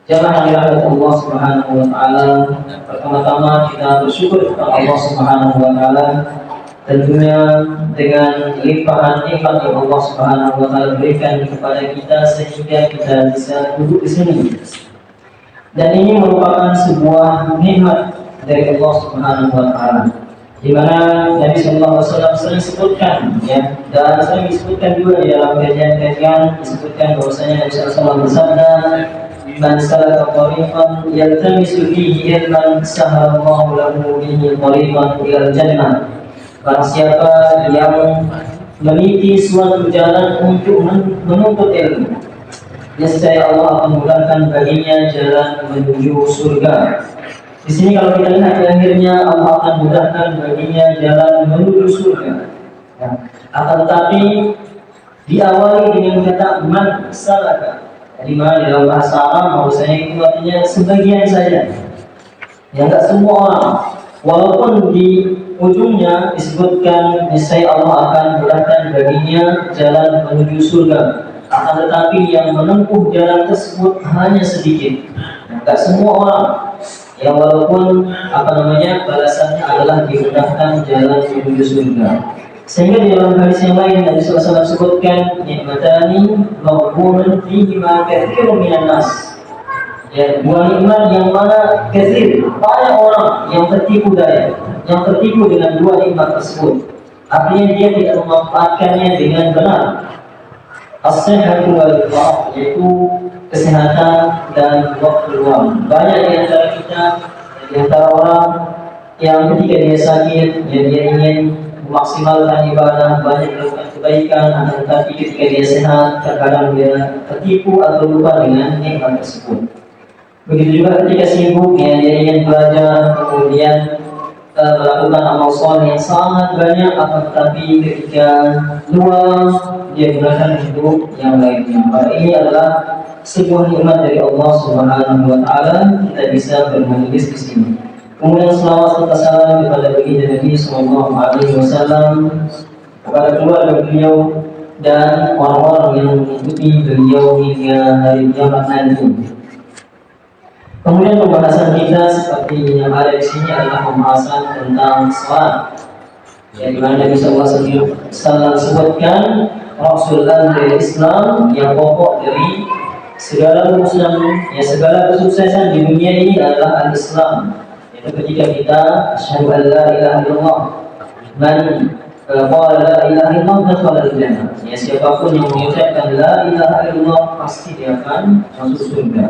Jangan dirahmati Allah Subhanahu wa taala. Pertama-tama kita bersyukur kepada Allah Subhanahu wa taala, tentunya dengan limpahan nikmat yang Allah Subhanahu wa taala berikan kepada kita sehingga kita bisa duduk di sini. Dan ini merupakan sebuah nikmat dari Allah Subhanahu wa taala, di mana Nabi sallallahu alaihi wasallam sering sebutkan, ya, dan sering disebutkan juga di dalam kajian-kajian disebutkan bahwasanya Nabi sallallahu alaihi wasallam bersabda, "Man salaka tariqan yaltamisu fihi ilman sahalallahu lahu bihi tariqan ilal jannah." Barang siapa yang meniti suatu jalan untuk menuntut ilmu, niscaya Allah akan mudahkan baginya jalan menuju surga. Di sini kalau kita lihat akhirnya Allah akan mudahkan baginya jalan menuju surga. Ya. Akan tetapi diawali dengan kata man salaka. Jadi mana dalam bahasa Arab bahwasanya itu artinya sebagian saja. Ya, enggak semua orang. Walaupun di ujungnya disebutkan niscaya Allah akan mudahkan baginya jalan menuju surga. Akan tetapi yang menempuh jalan tersebut hanya sedikit. Enggak semua orang. Ya, walaupun balasannya adalah dimudahkan jalan menuju surga. Sehingga di dalam hadis yang lain Nabi SAW sebutkan nikmatani maghbunun fihi ma katsirun minan nas. Ya, dua nikmat yang mana katsir, banyak orang yang tertipu daya, yang tertipu dengan dua nikmat tersebut. Artinya dia tidak memanfaatkannya dengan benar. As-sihhatu wal faragh, yaitu kesehatan dan waktu luang. Banyak di antara kita, di antara orang yang ketika dia sakit, ya, dia ingin memaksimalkan ibadah, banyak melakukan kebaikan, akan tetapi ketika dia sehat, terkadang dia tertipu atau lupa dengan nikmat tersebut. Begitu juga ketika sibuk, ya, dia ingin belajar, kemudian melakukan amal soleh yang sangat banyak, akan tetapi ketika luang, dia gunakan untuk yang lainnya. Maka ini adalah sebuah nikmat dari Allah Subhanahu wa taala, kita bisa bermajelis di sini. Kemudian selawat serta salam kepada baginda Nabi sallallahu alaihi wasallam, kepada keluarga beliau dan orang-orang yang mengikuti beliau hingga hari kiamat nanti. Kemudian pembahasan kita seperti yang ada di sini adalah pembahasan tentang salat. Ya, di mana Nabi sallallahu alaihi wasallam sebutkan Rasul dari Islam yang pokok dari segala urusan, ya, segala kesuksesan di dunia ini adalah al-Islam. Itu ketika kita asyhadu an la ilaha illallah, man qala la ilaha illallah dakhala al-jannah. Ya, siapapun yang mengucapkan la ilaha illallah pasti dia akan masuk surga.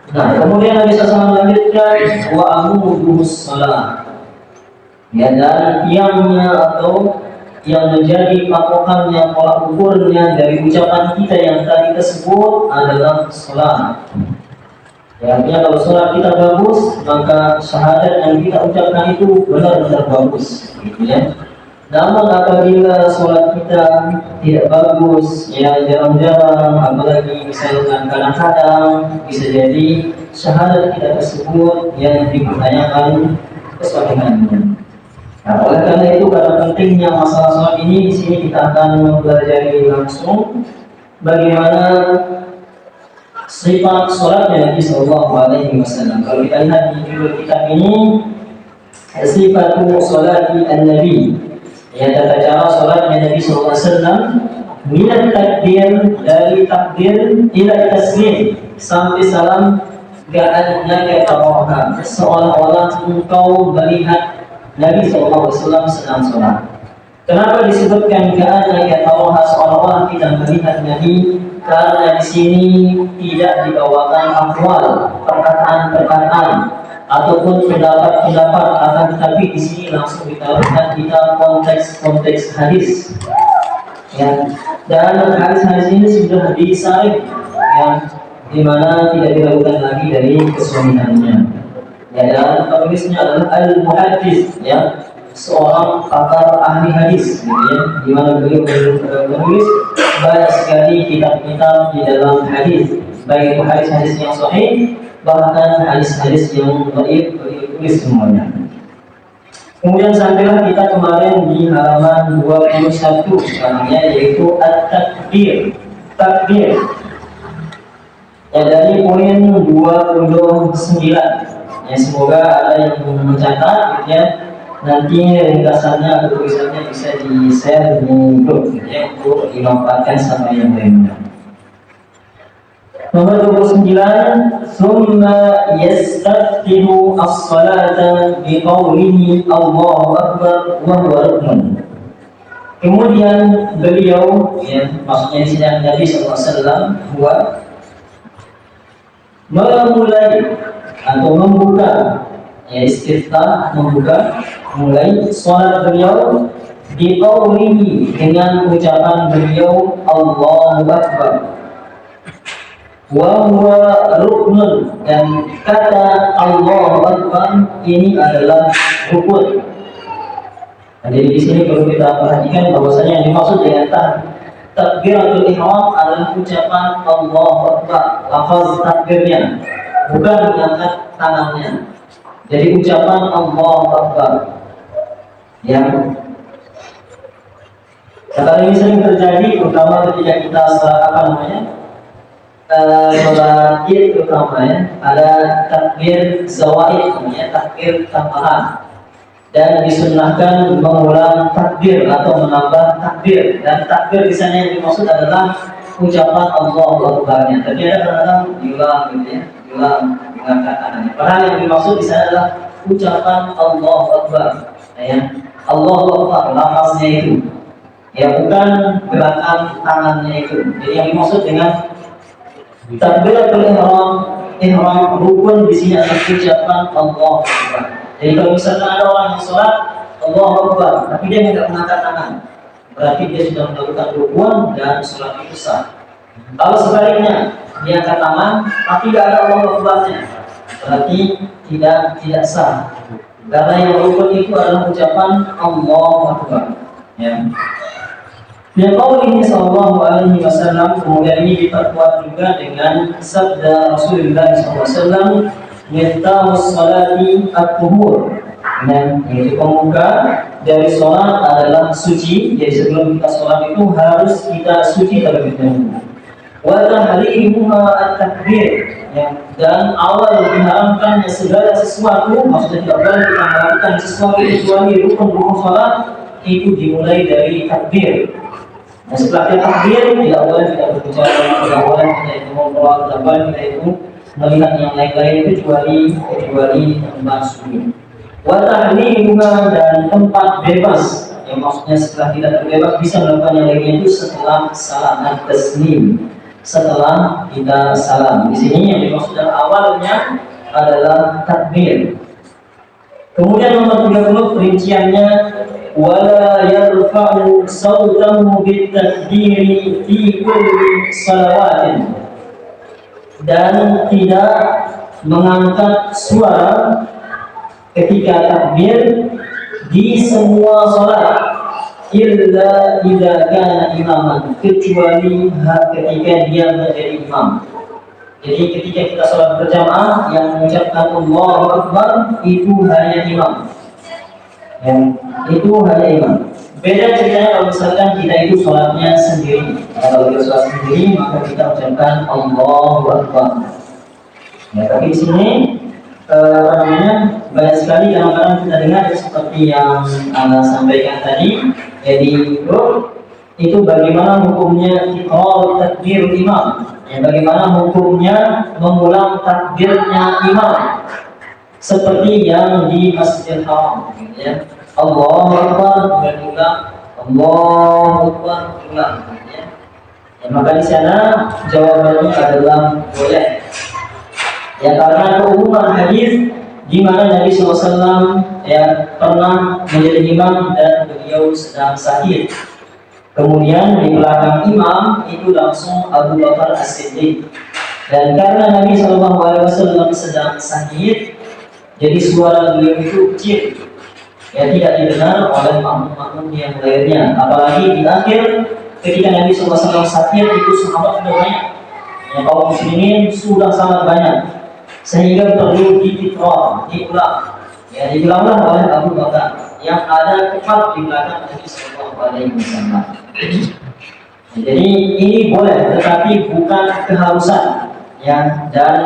Nah, kemudian Nabi SAW melanjutkan wa amuduhus salat. Ya, dan tiangnya atau yang menjadi patokannya, tolak ukurnya dari ucapan kita yang tadi tersebut adalah salat. Ya, artinya kalau salat kita bagus, maka syahadat yang kita ucapkan itu benar-benar bagus, gitu ya. Namun apabila salat kita tidak bagus, ya, jarang-jarang, apalagi misalkan kadang-kadang, bisa jadi syahadat kita tersebut yang dipertanyakan kesahihannya. Nah, oleh karena itu, karena pentingnya masalah salat ini, di sini kita akan mempelajari langsung bagaimana sifat salatnya Nabi Sallallahu Alaihi Wasallam. Kalau kita lihat di judul kitab ini, sifatu salati an-Nabi, ya, tata cara salatnya Nabi Sallallahu Alaihi Wasallam, minat takbir, dari takbir ila taslim, sampai salam, ka'annaka taraha, seolah-olah engkau melihat Nabi Sallallahu Alaihi Wasallam sedang salat. Kenapa disebutkan ka'annaka taraha, seolah-olah kita melihat Nabi? Karena di sini tidak dibawakan aqwal, perkataan-perkataan ataupun pendapat-pendapat, akan tetapi di sini langsung ditaruhkan kita konteks hadis. Ya, dan hadis-hadis ini sudah disaring, ya, di mana tidak diragukan lagi dari kesulitannya. Ya, dan penulisnya adalah al-muhaddits, ya, seorang pakar ahli hadis, gitu ya, di mana beliau menulis banyak sekali kitab-kitab di dalam hadis, baik itu hadis-hadis yang sahih, bahkan hadis-hadis yang dhaif, beliau tulis semuanya. Kemudian sampailah kita kemarin di halaman 21 sekarang, ya, yaitu at-takbir. Takbir. Ya, dari poin 29. Ya, semoga ada yang mencatat gitu ya. Nanti ringkasannya atau tulisannya bisa di-share di grup gitu ya, untuk dimanfaatkan sama yang lainnya. Nomor 29, summa yastaftihu as-salata biqaulihi Allahu Akbar wa huwa rukun. Kemudian beliau, ya, maksudnya di sini Nabi SAW, memulai atau membuka, ya, istiftah, membuka, mulai sholat beliau biqaulihi, dengan ucapan beliau Allahu Akbar, wa huwa ruknun, dan kata Allahu Akbar ini adalah rukun. Nah, jadi di sini perlu kita perhatikan bahwasanya yang dimaksud dengan takbiratul ihram adalah ucapan Allahu Akbar, lafaz takbirnya, bukan mengangkat tangannya. Jadi ucapan Allahu Akbar. Ya. Sekarang ini sering terjadi, terutama ketika kita sholat Id, terutama ya, ada takbir zawaid, namanya takbir tambahan, dan disunnahkan mengulang takbir atau menambah takbir. Dan takbir di sana yang dimaksud adalah ucapan Allahu Akbar-nya. Tapi ada kadang-kadang diulang gitu ya, diulang mengangkat tangannya. Padahal yang dimaksud di sana adalah ucapan Allahu Akbar. Ya, Allahu Akbar, lafaznya itu. Ya, bukan gerakan tangannya itu. Jadi yang dimaksud dengan takbiratul ihram rukun di sini adalah ucapan Allahu Akbar. Jadi kalau misalnya ada orang yang sholat Allahu Akbar, tapi dia tidak mengangkat tangan, berarti dia sudah melakukan rukun dan sholat itu sah. Kalau sebaliknya dia angkat tangan, tapi tidak ada Allahu Akbar-nya, berarti tidak sah. Karena yang rukun itu adalah ucapan Allahu Akbar. Ya. Dia qaulihi sallallahu alaihi wasallam, kemudian ini diperkuat juga dengan sabda Rasulullah sallallahu alaihi wasallam, "Miftahus salati at-tuhur." Dan yaitu pembuka dari sholat adalah suci. Jadi sebelum kita sholat itu harus kita suci terlebih dahulu. Wa tahrimuha at-takbir. Dan awal diharamkannya segala sesuatu, maksudnya tidak boleh kita melakukan sesuatu kecuali rukun-rukun sholat itu dimulai dari takbir. Nah, setelah kita takbir tidak boleh kita berbicara, tidak boleh kita itu ngobrol, tidak boleh kita itu melihat yang lain-lain kecuali tempat suci. Wa tahliluha, dan tempat bebas, yang maksudnya setelah kita terbebas bisa melakukan yang lainnya itu setelah salam taslim, setelah kita salam. Di sini yang dimaksud awalnya adalah takbir. Kemudian nomor 30 perinciannya, wala yarfa'u sautahu bitakbiri fi kulli salawatin, dan tidak mengangkat suara ketika takbir di semua salat, illa idza kana imaman, kecuali ketika dia menjadi imam. Jadi ketika kita sholat berjamaah, yang mengucapkan Allahu Akbar itu hanya imam. Yang itu hanya imam. Beda ceritanya kalau misalkan kita itu sholatnya sendiri. Kalau kita sholat sendiri, maka kita ucapkan Allahu Akbar. Ya, tapi di sini banyak sekali kadang-kadang kita dengar seperti yang Anda sampaikan tadi. Jadi itu bagaimana hukumnya tikrarut takbir imam. Ya, bagaimana hukumnya mengulang takbirnya imam seperti yang di Masjidil Haram, ya. Allahu Akbar, berulang, Allahu Akbar, berulang, ya. Ya, maka di sana jawabannya adalah boleh. Ya, karena keumuman hadis di mana Nabi SAW ya pernah menjadi imam dan beliau sedang sakit. Kemudian di belakang imam itu langsung Abu Bakar As-Siddiq. Dan karena Nabi SAW sedang sakit, jadi suara beliau itu kecil, ya tidak didengar oleh makmum-makmum yang lainnya. Apalagi di akhir ketika Nabi SAW sakit itu sahabat sudah banyak, ya, kaum muslimin sudah sangat banyak, sehingga perlu diulang, ya, diulanglah oleh Abu Bakar yang ada tepat di belakang Nabi SAW. Jadi ini boleh, tetapi bukan keharusan. ya. Dan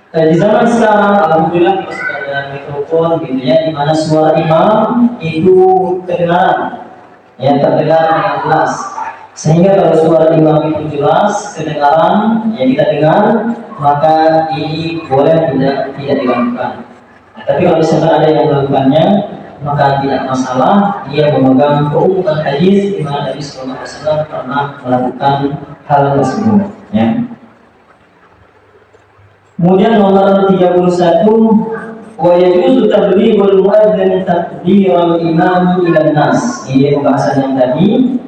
di zaman sekarang alhamdulillah kita sudah ada mikrofon gitu ya, di mana suara imam itu kedengaran, ya, terdengar dengan jelas. Sehingga kalau suara imam itu jelas kedengaran, ya kita dengar, maka ini boleh tidak dilakukan. Nah, tapi kalau misalkan ada yang melakukannya, maka tidak masalah. Dia memegang keumuman hadis di mana Nabi Sallallahu Alaihi Wasallam pernah melakukan hal tersebut. Ya. Kemudian nomor 31, wa yajuzu tablighul muadzin takbiral imam ila nas. Ini pembahasan yang tadi.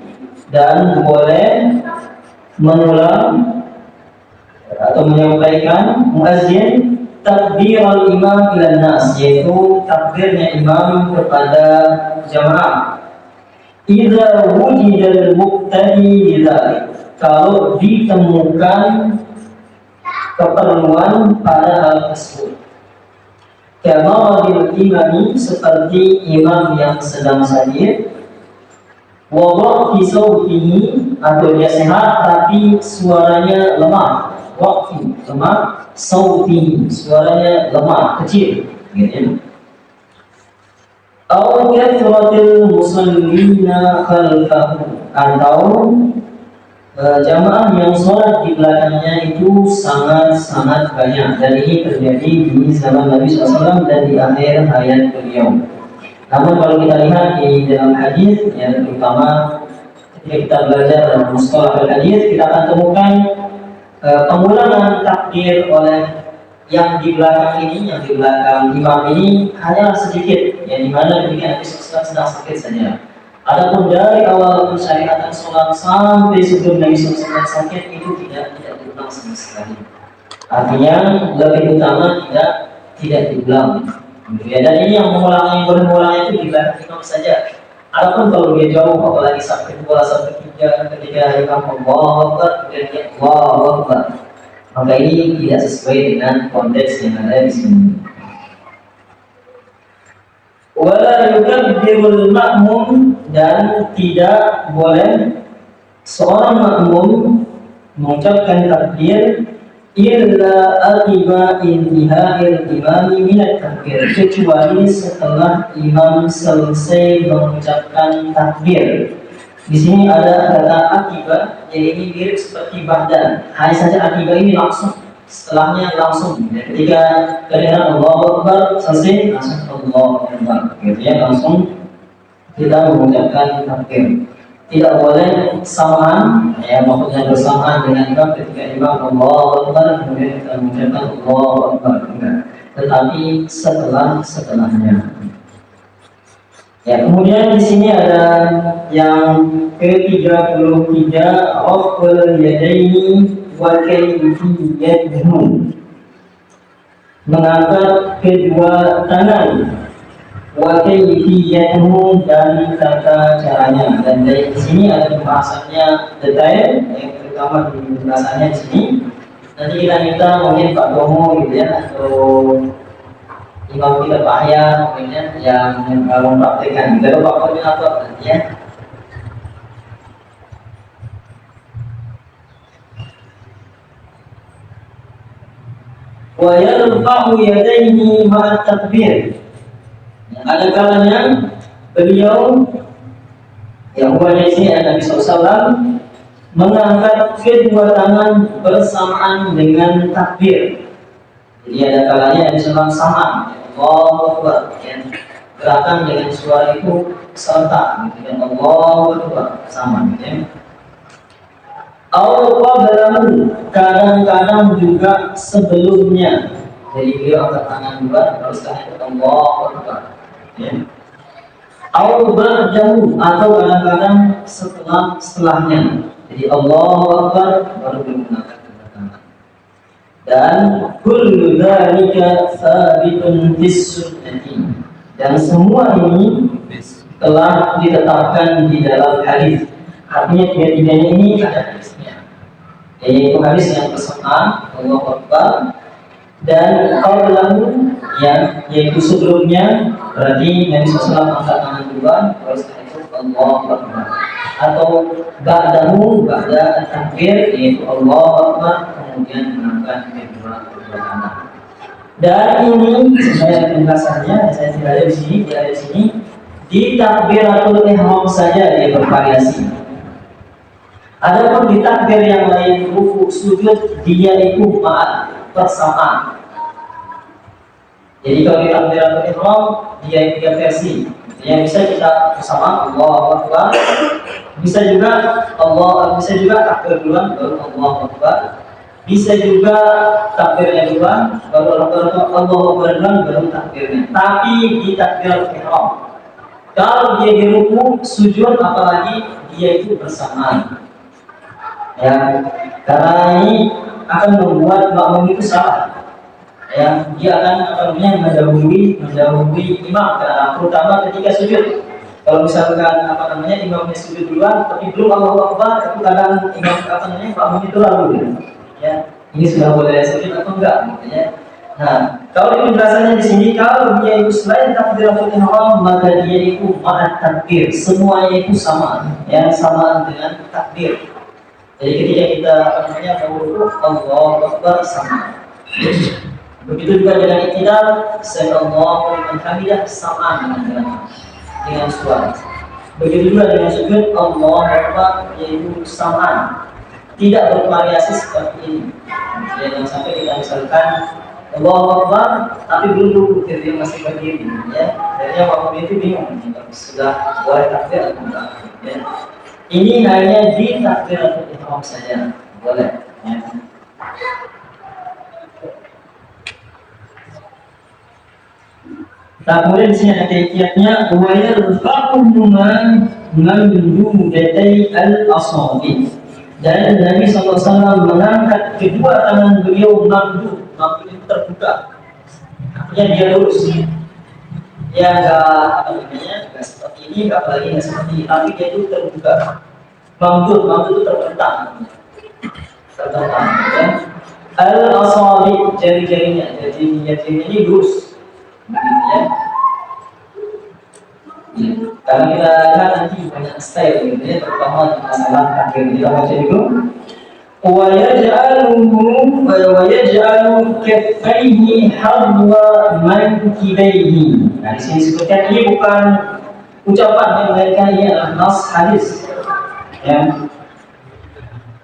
Dan boleh mengulang atau menyampaikan muadzin takbiral imam ila nas, yaitu takbirnya imam kepada jamaah. Idza wujidal muqtadi lidzalik, kalau ditemukan keperluan pada hal tersebut. Kama imami, seperti imam yang sedang sakit, waqfi sautihi, atau dia sehat tapi suaranya lemah. Waqfi lemah, sautihi suaranya lemah, kecil, gitu. Au kathratil musallina khalfahu, atau jamaah yang sholat di belakangnya itu sangat-sangat banyak, dan ini terjadi di zaman Nabi SAW dan di akhir hayat beliau. Namun kalau kita lihat di dalam hadis, ya, terutama ketika kita belajar dalam mustalah hadis, kita akan temukan pengulangan takbir oleh yang di belakang ini, yang di belakang imam ini hanya sedikit, ya, di mana ketika Nabi SAW sedang sakit saja. Adapun dari awal pensyariatan sholat sampai sebelum Nabi SAW sakit itu tidak diulang sama sekali. Artinya lebih utama tidak diulang. Ya, dan ini yang mengulang itu di belakang imam saja. Adapun kalau dia jauh, apalagi sampai kedua, sampai ketiga, ketika imam Allahu Akbar, kemudian dia Allahu Akbar, maka ini tidak sesuai dengan konteks yang ada di sini. Wala yukabbirul ma'mum, dan tidak boleh seorang makmum mengucapkan takbir illa akiba intihai imami minat takbir, kecuali setelah imam selesai mengucapkan takbir. Di sini ada kata akiba, yang ini mirip seperti ba'da. Hanya saja akiba ini langsung, setelahnya langsung. Ketika kedengaran Allahu Akbar selesai, langsung Allahu Akbar, gitu ya, langsung kita mengucapkan takbir. Tidak boleh samaan, ya, maksudnya bersamaan dengan imam ketika imam Allahu Akbar kemudian kita mengucapkan Allahu Akbar, enggak. Tetapi setelahnya. Ya, kemudian di sini ada yang ke-33, raf'ul yadaini wa kayfiyatuhu, mengangkat kedua tangan, wa kayfiyatuhu, dan tata caranya. Dan dari sini ada pembahasannya detail, yang terutama di pembahasannya di sini. Nanti kita minta mungkin Pak Domo gitu ya, atau imam kita Pak Ayah mungkin yang mempraktikkan. Kita Pak Koordinator nanti ya. Wa yarfa'u yadayhi ma'at takbir. Ada kalanya beliau yang di sini Nabi SAW mengangkat kedua tangan bersamaan dengan takbir. Jadi ada kalanya Nabi SAW sama, Allahu Akbar, gerakan dengan suara itu serentak, gitu kan, Allahu Akbar sama, gitu ya. Qablahu, kadang-kadang juga sebelumnya. Jadi beliau angkat tangan dua, terus setelah itu Allahu Akbar. Ya. Ba'dahu, atau kadang-kadang setelahnya. Jadi Allahu Akbar baru menggunakan kedua tangan. Dan kullu dzalika sabitun fis sunnati, dan semua ini telah ditetapkan di dalam hadis. Artinya tiga-tiganya ini ada hadisnya, yaitu hadis yang pertama Allahu Akbar, dan qablahu, yaitu sebelumnya, berarti Nabi SAW angkat tangan dua, terus itu Allahu Akbar, atau ba'da takbir yaitu Allahu Akbar kemudian mengangkat kedua tangan. Dan ini saya penjelasannya, saya tidak ada di sini, di takbiratul ihram saja dia bervariasi. Adapun di takbir yang lain, ruku, sujud, dia itu ma'at bersamaan. Jadi kalau di takbiratul ihram dia tiga versi. Yang bisa kita bersama Allahu Akbar, bisa juga takbir duluan baru Allahu Akbar, bisa juga takbirnya duluan baru Allahu Akbar duluan baru takbirnya. Tapi di takbiratul ihram, kalau dia di ruku, sujud, apalagi dia itu bersamaan. Ya, karena ini akan membuat makmum itu salah. Ya, dia akan mendahului imam, terutama ketika sujud. Kalau misalkan imamnya sujud duluan, tapi belum Allahu Akbar, itu kadang imam makmum itu lalu. Ya, ini sudah boleh sujud atau enggak? Ya. Nah, kalau penjelasannya di sini, kalau dia itu selain takbiratul ihram, maka dia itu ma'at takbir, semuanya itu sama, ya, sama dengan takbir. Jadi ketika kita mau Allahu Akbar sama. Begitu juga dengan iktidal, sallallahu liman hamidah sama dengan suara. Begitu juga dengan sujud, Allahu Akbar yaitu sama. Tidak bervariasi seperti ini. Jangan sampai kita misalkan Allahu Akbar tapi belum duduk, dia masih berdiri, ya. Akhirnya waktu itu bingung, sudah boleh takbir atau enggak, ya. Ini hanya di takbiratul ihram saja, boleh, ya. Kemudian di sini ada kaitannya wa yarfa'u man yudatai al-asabi. Dan Nabi SAW mengangkat kedua tangan beliau mamdu itu terbuka. Artinya dia lurus. Ya enggak seperti ini, enggak apalagi enggak seperti ini, tapi dia itu terbuka. Mamdu itu terbentang. Ya. Al-asabi, jari-jarinya ini lurus. Ya. Karena kita lihat nanti banyak style gitu ya, terutama di masalah takbir. Kita baca dulu. Wa yaj'alu kaffaihi hadwa mankibaihi. Nah, di sini disebutkan ini bukan ucapan yang melainkan ini adalah nas hadis. Ya.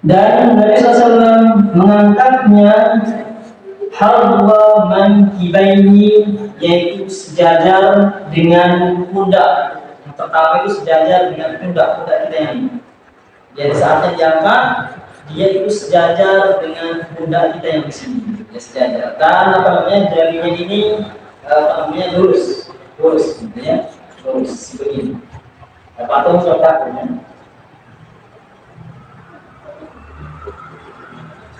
Dan Nabi SAW mengangkatnya hadwa mankibaihi, yaitu sejajar dengan pundak. Yang pertama itu sejajar dengan pundak kita yang. Jadi saatnya diangkat, dia itu sejajar dengan pundak kita yang di sini. Ya, sejajar. Dan jarinya ini lurus, gitu ya, lurus begini. Patung contohnya.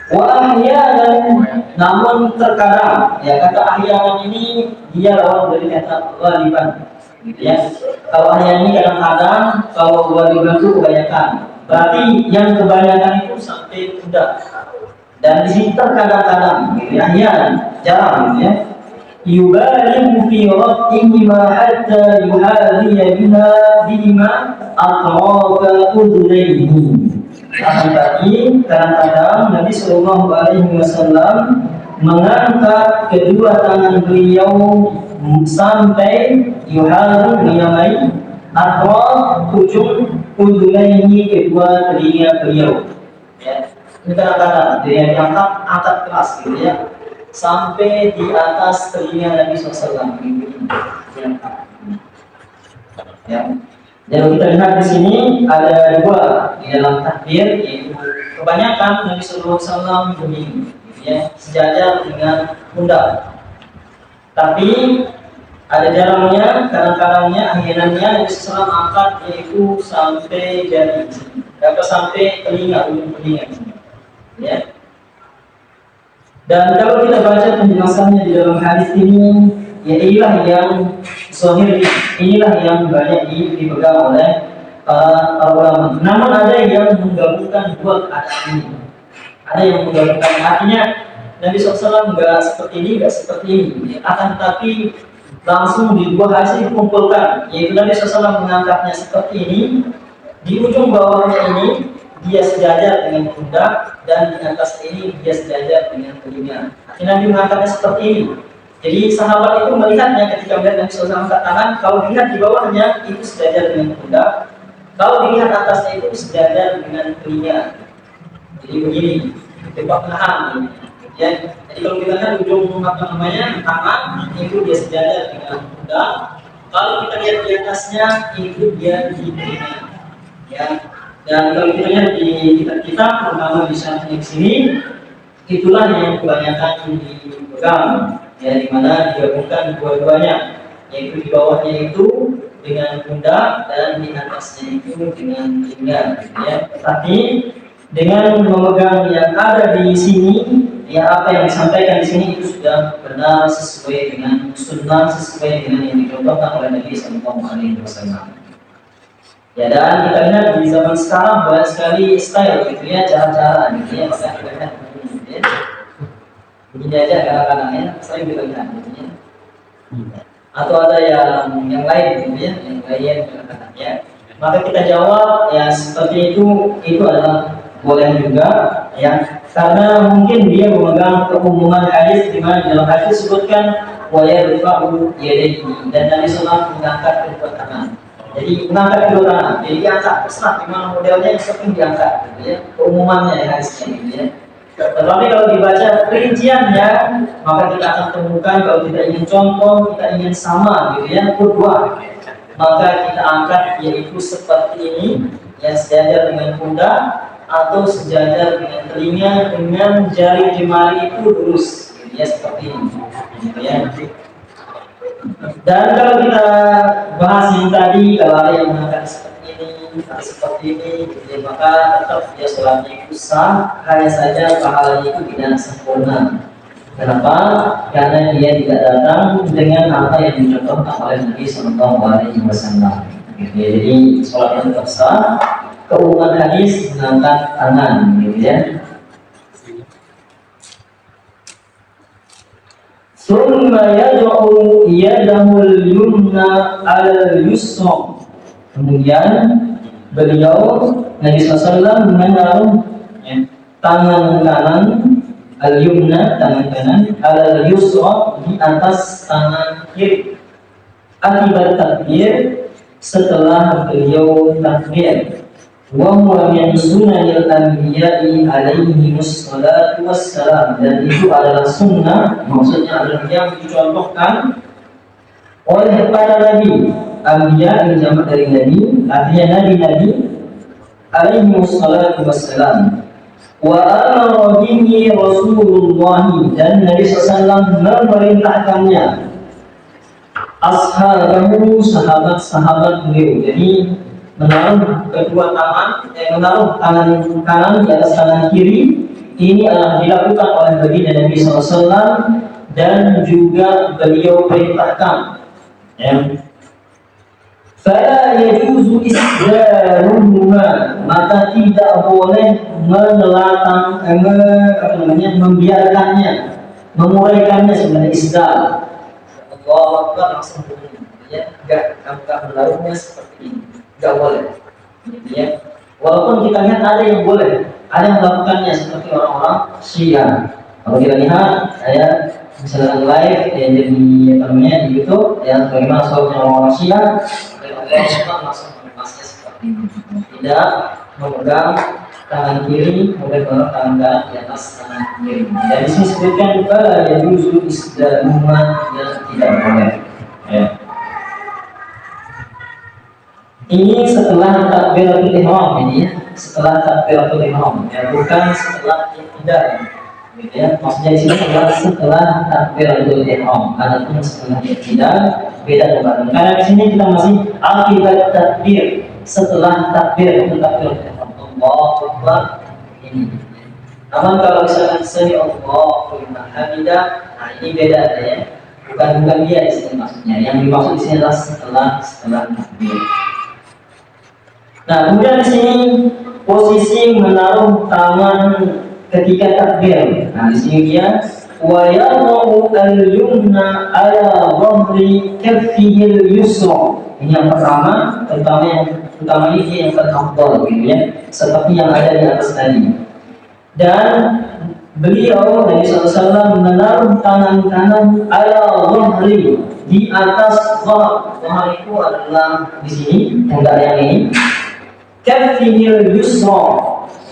Wa ahyanan, namun terkadang, ya, kata ahyanan ini dia lawan dari kata ghaliban, gitu ya. Kalau ahyanan ini kadang-kadang, kalau ghaliban itu kebanyakan. Berarti yang kebanyakan itu sampai pundak. Dan di sini terkadang-kadang, gitu ya, ahyanan, jarang, gitu ya. Yubalighu fi rabbihima hatta yuhadhiya bihima atrafa udhunayhi. Akan tadi kadang-kadang Nabi Shallallahu Alaihi Wasallam mengangkat kedua tangan beliau sampai yuhadu menyamai atau ujung udhunayhi, kedua telinga beliau. Ya, ini kadang-kadang dia angkat keras gitu ya, sampai di atas telinga Nabi SAW. Ya. Dan kita lihat di sini ada dua di dalam takbir, yaitu kebanyakan Nabi SAW begini, ya, sejajar dengan pundak. Tapi ada jarangnya, kadang-kadangnya, akhirnya Nabi SAW angkat yaitu sampai jari, atau sampai telinga, ujung telinga, ya. Dan kalau kita baca penjelasannya di dalam hadis ini, ya inilah yang sahih, inilah yang banyak dipegang oleh para ulama. Namun ada yang menggabungkan dua keadaan ini. Ada yang menggabungkan, artinya Nabi SAW nggak seperti ini, nggak seperti ini. Akan tetapi langsung di dua hasil dikumpulkan, yaitu Nabi SAW mengangkatnya seperti ini, di ujung bawahnya ini dia sejajar dengan pundak, dan di atas ini dia sejajar dengan telinga. Nabi mengangkatnya seperti ini. Jadi sahabat itu melihatnya ketika melihat Nabi SAW angkat tangan, kalau dilihat di bawahnya itu sejajar dengan pundak, kalau dilihat atasnya itu sejajar dengan telinga. Jadi begini, pertengahan. Ya, jadi kalau kita lihat ujung tangan itu dia sejajar dengan pundak. Kalau kita lihat di atasnya itu dia di telinga. Ya, dan kalau kita lihat di kitab-kitab, terutama di samping sini, itulah yang kebanyakan dipegang, ya, di mana digabungkan dua-duanya, yaitu di bawahnya itu dengan pundak dan di atasnya itu dengan telinga. Ya, tetapi dengan memegang yang ada di sini, ya, apa yang disampaikan di sini itu sudah benar sesuai dengan sunnah, sesuai dengan yang dicontohkan oleh Nabi Sallallahu Alaihi Wasallam. Ya, dan kita lihat di zaman sekarang banyak sekali style, gitu ya, cara-cara, gitu ya, maka kita lihat begini, gitu ya. Begini aja kadang-kadang ya, sering kita lihat, gitu ya. Atau ada yang lain, gitu ya, yang lain kadang-kadang ya. Maka kita jawab ya seperti itu adalah boleh juga, ya, karena mungkin dia memegang keumuman hadis di mana dalam hadis disebutkan wa yarfa'u yadayhi, dan Nabi SAW mengangkat kedua tangan. Jadi mengangkat kedua tangan, jadi diangkat, terserah gimana modelnya yang penting diangkat, gitu ya, keumumannya ya hadisnya, gitu ya. Tetapi kalau dibaca rinciannya, maka kita akan temukan kalau kita ingin contoh, kita ingin sama, gitu ya, kedua, maka kita angkat yaitu seperti ini, yang sejajar dengan pundak atau sejajar dengan telinga dengan jari jemari itu lurus, gitu ya, seperti ini, gitu ya. Dan kalau kita bahas yang tadi, kalau ada yang mengangkat seperti ini, gitu ya, maka tetap dia sholatnya itu sah, hanya saja pahalanya itu tidak sempurna. Kenapa? Karena dia tidak datang dengan apa yang dicontohkan oleh Nabi Sallallahu Alaihi Wasallam. Gitu ya. Jadi sholatnya tetap sah. Keumuman hadis mengangkat tangan, gitu ya. Summa yad'u yadahul yumna al-yusra. Kemudian beliau Nabi SAW menaruh tangan kanan al-yumna, tangan kanan, al-yusra, di atas tangan kiri. Akibat takbir, setelah beliau takbir. Wa huwa min sunnahil anbiya'i alaihi wassalatu wassalam, dan itu adalah sunnah, maksudnya adalah yang dicontohkan oleh para nabi. Anbiya ini jamak dari nabi, artinya nabi-nabi alaihi wassalatu wassalam. Wa amara bihi Rasulullah, dan Nabi SAW memerintahkannya ashabahu, sahabat-sahabat beliau. Jadi menaruh kedua tangan, menaruh tangan kanan di atas tangan kiri, ini adalah dilakukan oleh baginda Nabi SAW dan juga beliau perintahkan. Ya. Fala yajuzu isdaruhuma, maka tidak boleh membiarkannya, memuraikannya, sebenarnya isdar. Allah Akbar langsung begini, ya, enggak menaruhnya seperti ini. Tidak boleh, ya. Walaupun kita lihat ada yang boleh, ada yang melakukannya seperti orang-orang Syiah. Kalau kita lihat, saya misalnya live yang jadi di YouTube, ya, bagaimana soalnya orang-orang Syiah, Allah langsung melepasnya seperti ini. Tidak memegang tangan kiri, memegang tangan kanan di atas tangan kiri. Dan di sini disebutkan pada yang justru isdaruman yang tidak boleh. Ya. Ini setelah takbiratul ihram, ini ya, setelah takbiratul ihram, ya, bukan setelah iktidal, gitu ya. Maksudnya di sini setelah takbiratul ihram. Adapun setelah iktidal beda dengan. Karena di sini kita masih akibat takbir, setelah takbir itu takbiratul ihram. Allahu Akbar ini. Namun kalau misalkan sami Allahu liman hamidah, nah ini beda ya. Bukan dia di sini maksudnya. Yang dimaksud di sini adalah setelah takbir. Nah, kemudian di sini posisi menaruh tangan ketika takbir. Nah, di sini dia wa yadau al-yumna ala dhahri kaffihi al-yusra. Ini yang pertama, terutama ini yang terafdal gitu ya, seperti yang ada di atas tadi. Dan beliau Nabi SAW menaruh tangan kanan ala dhahri, di atas dhahar. Dhahar itu adalah di sini pundak yang ini. Kaffihi al-yusra,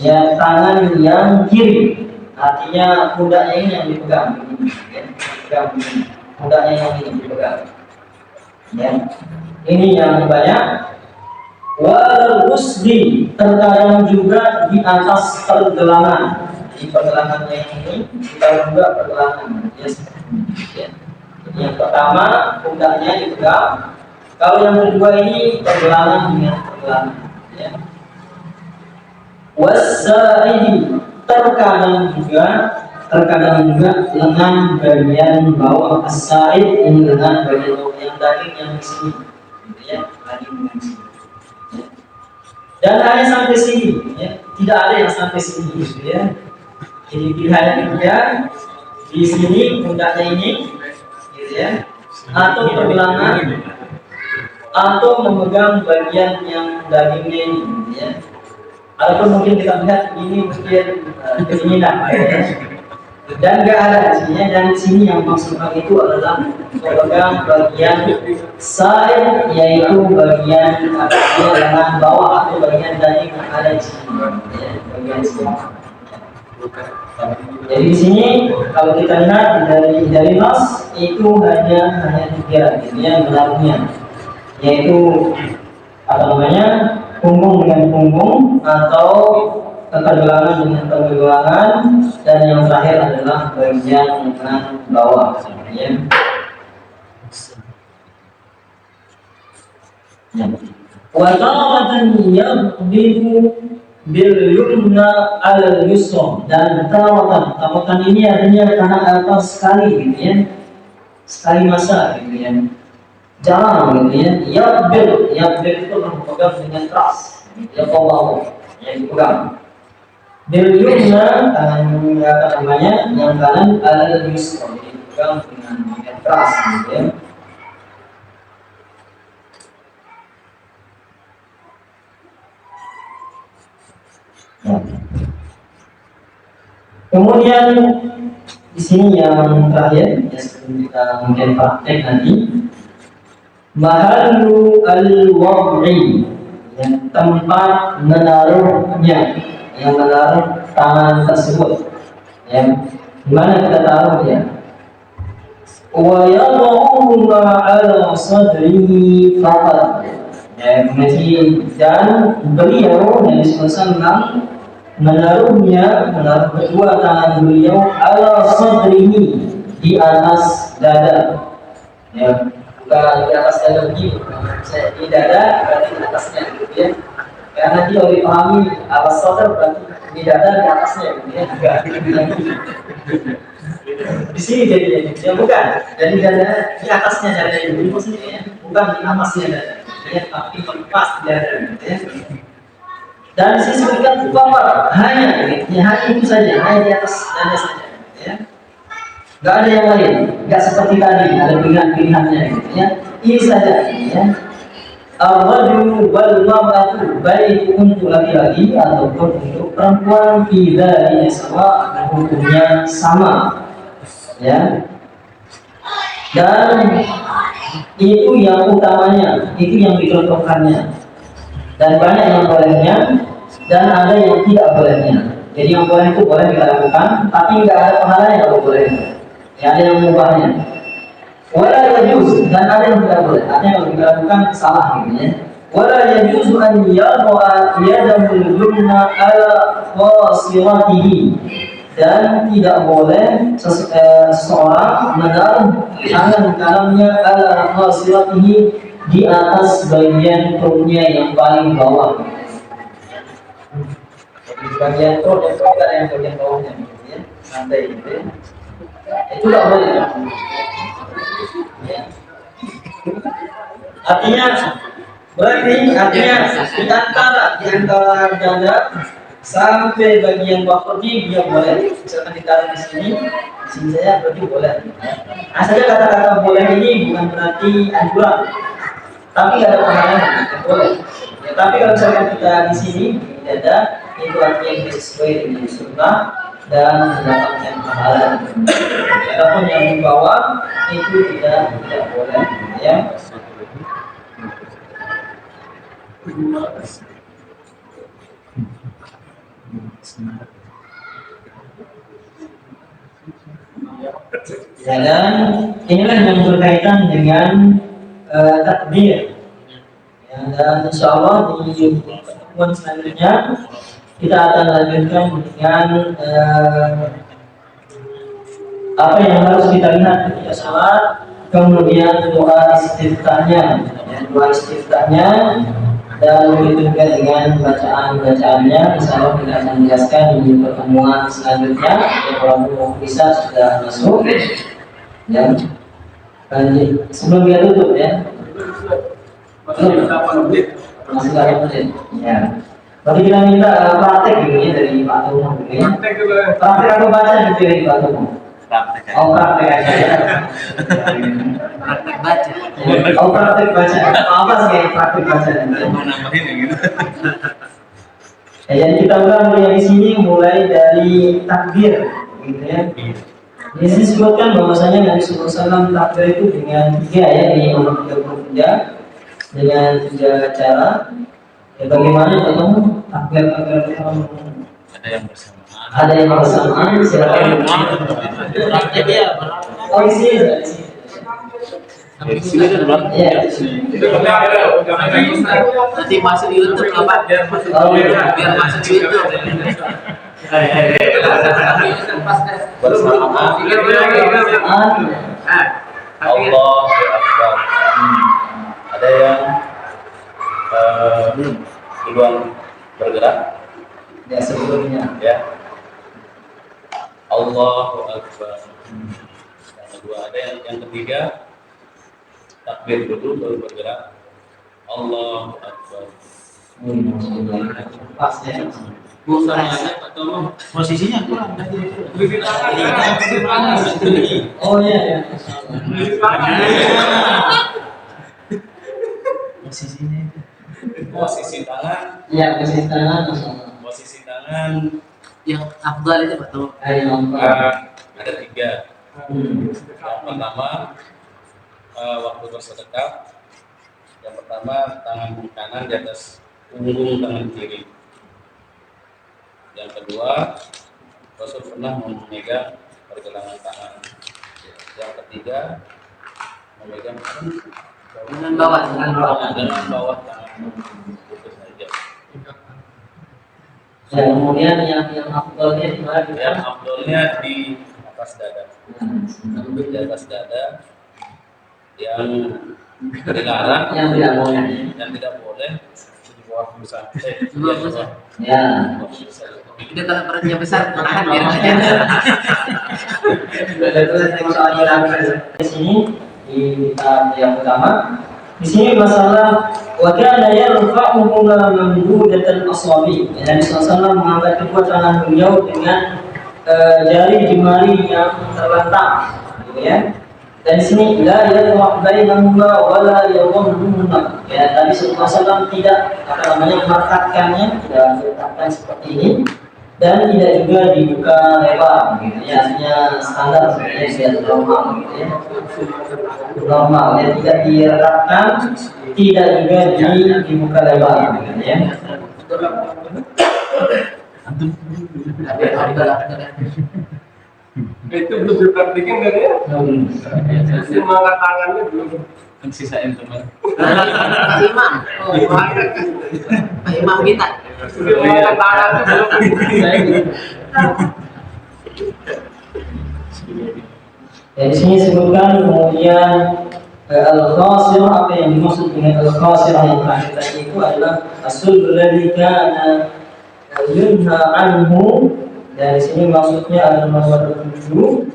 ya tangan yang kiri. Artinya pundaknya ini yang dipegang, ya, pundaknya yang ini dipegang. Ya. Ini yang banyak. Wal usdi, terkadang juga di atas pergelangan. Di pergelangannya ini kita juga pergelangan. Ya. Yang pertama pundaknya dipegang. Kalau yang kedua ini pergelangan dengan pergelangan. Ya. Wasaidi, terkadang juga lengan bagian bawah. As-sa'id ini lengan bagian bawah, yang daging yang di sini, gitu ya, daging yang di sini. Ya. Dan hanya sampai sini, ya. Tidak ada yang sampai sini, gitu ya. Jadi pilihannya juga di sini pundaknya ini, gitu ya, atau pergelangan, atau memegang bagian yang dagingnya ini, gitu ya. Ataupun mungkin kita lihat ini mungkin keinginan, ya. Dan nggak ada di sini. Dan di sini yang maksudnya itu adalah memegang bagian sa'id, yaitu bagian lengan bawah atau bagian daging yang ada di sini, ya, bagian sini. Jadi di sini kalau kita lihat dari nas itu hanya tiga, gitu ya, menaruhnya, yaitu apa namanya, punggung dengan punggung, atau pergelangan dengan pergelangan, dan yang terakhir adalah bagian lengan bawah, ya. Wa taratan yaqbidu bil yumna al yusra, dan tawatan ini artinya karena atas sekali, gitu ya, sekali masa, gitu ya, jarang, gitu ya. Yaqbid itu memegang dengan keras, ya Allah, yang dipegang. Bil yumna, tangan apa namanya, yang kanan al yusra, dipegang dengan keras, gitu ya. Kemudian di sini yang terakhir, ya, sebelum kita mungkin praktek nanti, mahallu al-wad'i, yang tempat menaruhnya, yang menaruh tangan tersebut, ya, di mana kita taruh ya. Wa yad'u ma'ala sadrihi faqat, ya, dan beliau Nabi SAW menaruh kedua tangan beliau ala sadrihi, di atas dada, ya, bukan di atas dada begini, di dada berarti di atasnya, gitu ya. Karena nanti kalau dipahami alas sadar berarti di dada di atasnya, gitu ya. Di sini jadi ya, bukan, jadi dada di atasnya dada ini maksudnya, ya, bukan di atasnya dada, ya, tapi pas di dada, gitu ya. Dan sisi sebutkan kufar hanya, ya, hanya itu saja, hanya di atas dada saja, ya. Gak ada yang lain, gak seperti tadi ada pilihan-pilihannya, gitu ya. Ini saja, ya. Ar-rajulu wal mar'atu, baik untuk laki-laki ataupun untuk perempuan, tidak ini sama, hukumnya sama, ya. Dan itu yang utamanya, itu yang dicontohkannya. Dan banyak yang bolehnya, dan ada yang tidak bolehnya. Jadi yang boleh itu boleh kita lakukan, tapi nggak ada pahalanya kalau boleh. Ya, ada yang mengubahnya. Wala yajuz, dan ada yang tidak boleh. Artinya kalau kita lakukan salah, gitu ya. Wala yajuz an yad'a yadahu al-yumna ala qasiratihi, dan tidak boleh seseorang menaruh tangan kanannya ala qasiratihi, di atas bagian perutnya yang paling bawah. Jadi bagian perut yang ada yang bagian bawahnya, gitu ya, santai, gitu ya. Itu tidak boleh, ya. Artinya berarti di antara dada sampai bagian bawah pergi dia boleh. Misalkan ditaruh di sini saya berarti boleh. Asalnya kata-kata boleh ini bukan berarti anjuran, tapi ada pengalaman boleh. Ya, tapi kalau misalkan kita di sini di dada itu artinya sesuai dengan sunnah dan mendapatkan pahala. Adapun yang di bawah itu tidak boleh, ya. Ya, dan inilah yang berkaitan dengan takbir. Ya, dan insya Allah di pertemuan selanjutnya kita akan lanjutkan dengan apa yang harus kita lihat ketika sholat, kemudian doa istiftahnya, dan begitu juga dengan bacaan-bacaannya. Insyaallah kita akan jelaskan di pertemuan selanjutnya. Yang kalau bisa sudah masuk, ya. Sebelum dia tutup, ya. Masih 8 menit. Ya. Berarti kita minta praktek gitu ya dari Pak Tumong. Praktek aku baca gitu dari Pak Tumong. Oh, praktek aja. Praktek baca. Oh, praktek baca. Apa sih praktek baca? Nambahin gitu. Ya, jadi kita ulang di sini mulai dari takbir, gitu ya. Di sini disebutkan bahwasanya Nabi SAW takbir itu dengan 3 ya, di nomor 33 dengan 3 cara. Ya, bagaimana kalau takbir Ada yang bersamaan. ada yang bersamaan, silakan. Oh, di sini. Di sini kan belum. Iya. Nanti masuk YouTube apa? Biar masuk YouTube. Bersamaan. Allah Akbar. Ada yang duluan bergerak. Ya, sebelumnya. Ya. Allahu Akbar. Yang kedua ada yang ketiga takbir dulu baru bergerak. Allahu Akbar. Pas ya. Posisinya kurang. Oh iya ya. Posisi tangan. Iya, posisi tangan. Posisi tangan yang afdal itu Pak Tuh. Ada 3. Yang pertama waktu bersedekah. Yang pertama tangan kanan di atas punggung tangan kiri. Yang kedua Rasul pernah memegang pergelangan tangan. Yang ketiga memegang dengan bawah tangan. Itu saja. Dan kemudian yang afdalnya di mana? Yang afdalnya di atas dada. Di atas dada. Yang dilarang, yang tidak boleh. Yang tidak boleh di bawah pusat. Ya. Itu kalau perutnya besar menahan biar aja. Di sini di tahap yang pertama. Di sini masalah wa kana yarfa'uhu mamdudatan asabi. Nabi sallallahu mengangkat kedua tangan beliau dengan jari jemari yang terlentang, gitu ya. Dan di sini la yadhaq bainahuma wa la yadhunna. Ya, Nabi sallallahu tidak meletakkannya, tidak meletakkan seperti ini. Dan tidak juga dibuka lebar, gitu ya, artinya standar sebenarnya dia normal, gitu ya. Normal, ya, tidak diletakkan, tidak juga dibuka lebar, gitu ya. Itu belum dipraktikin kan ya? Masih mengangkat tangannya belum. Kan sisain teman. Imam. Imam kita. Sudah mengangkat tangannya belum. Ya, di sini sebutkan kemudian al-khasirah, apa yang dimaksud dengan al-khasirah yang terakhir tadi itu adalah asul alladhi kana yunha anhu. Dan di sini maksudnya adalah nomor 7,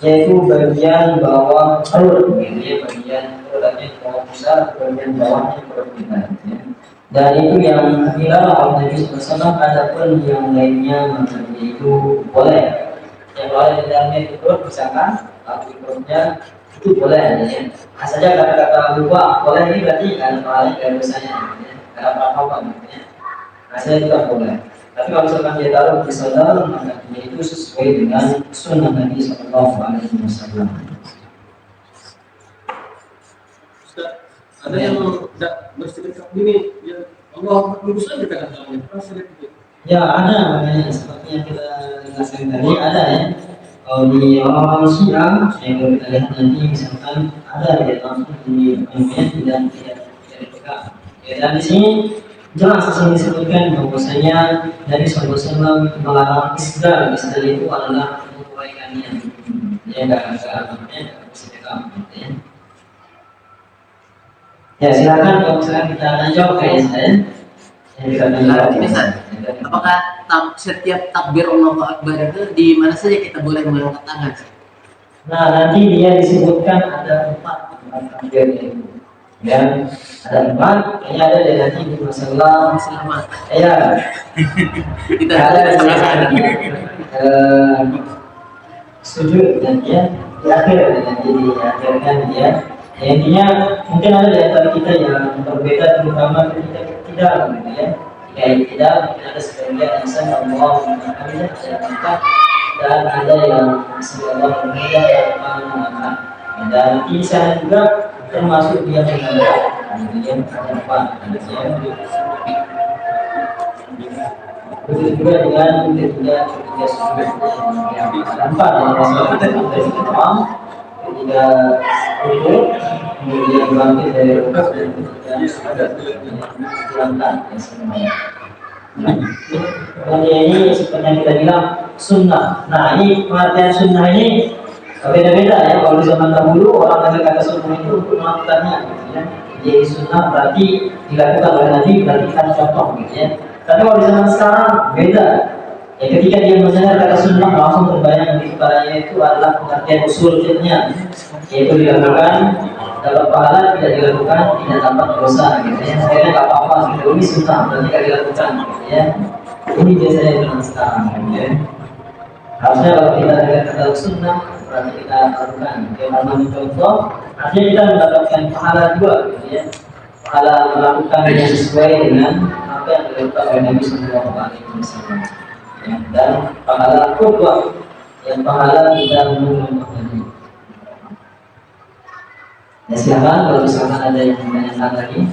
yaitu bagian bawah perut, gitu ya, bagian perutnya bawah besar, bagian bawahnya perut kita, ya. Dan itu yang dilarang oleh Nabi SAW. Adapun yang lainnya maka itu boleh. Yang boleh di dalamnya itu misalkan kalau perutnya itu boleh ya. Asalnya kata-kata lupa boleh ini berarti ada pahala dari dosanya, ya. Ada apa-apa ya. Asalnya itu tak boleh. Tapi kalau misalkan dia taruh di saudara maka itu sesuai dengan sunnah Nabi SAW. Ada yang tidak bersedekah ini, ya Allah lurus saja kadang-kadang. Ya ada makanya seperti yang kita jelaskan tadi ada ya. Kalau di orang Syiah yang kita lihat nanti misalkan ada ya langsung di namanya tidak dipegang. Ya, dan di sini jelas asal disebutkan bahwasanya dari SAW melarang isdal itu adalah menguraikannya. Ya nggak namanya sedekah ya. Ya silakan kalau misalkan kita lanjut kayak saya. Yang kita Ini Ustaz, apakah setiap takbir Allahu Akbar itu di mana saja kita boleh mengangkat tangan? Nah nanti dia disebutkan ada empat takbirnya itu. Ya ada empat. Kayaknya ada dari nanti di masalah Selamat. ya. Kita Ada ada di sujud dan dia di akhir nanti diakhirkan dia. Ya, intinya mungkin ada di antara kita yang berbeda terutama ketika tidak gitu ya. Kayak tidak mungkin ada sebagian yang saya Allah mengamalkannya dan ada yang Allah mengamalkan tanpa mengangkat. Dan di sana juga termasuk dia mengangkat. Kemudian ada apa? Begitu juga dengan ketiga sujud yang empat yang masalah dari imam ketika duduk kemudian bangkit dari rukuk dan ketika diangkat ya semuanya. Dan ini seperti yang kita bilang sunnah. Nah ini pengertian sunnah ini beda-beda ya. Kalau di zaman dahulu orang yang kata sunnah itu untuk melakukannya gitu ya. Jadi sunnah berarti dilakukan oleh Nabi, berarti kan contoh gitu ya. Tapi kalau di zaman sekarang beda. Ya ketika dia mendengar kata sunnah langsung terbayang di kepalanya itu adalah pengertian usul fiqhnya, yaitu dilakukan dapat pahala, tidak dilakukan tidak dapat dosa gitu ya. Akhirnya nggak apa-apa gitu. Ini sunnah berarti tidak dilakukan gitu ya. Ini biasanya di zaman sekarang gitu ya. Harusnya kalau kita dengar kata sunnah berarti kita lakukan gitu ya. Karena mencontoh artinya kita mendapatkan pahala juga gitu ya. Pahala melakukan yang sesuai dengan apa yang dilakukan oleh Nabi Sallallahu Alaihi Wasallam. Ya, dan pahala qudwah yang pahala kita mencontohnya. Ya silakan kalau misalkan ada yang menanyakan lagi.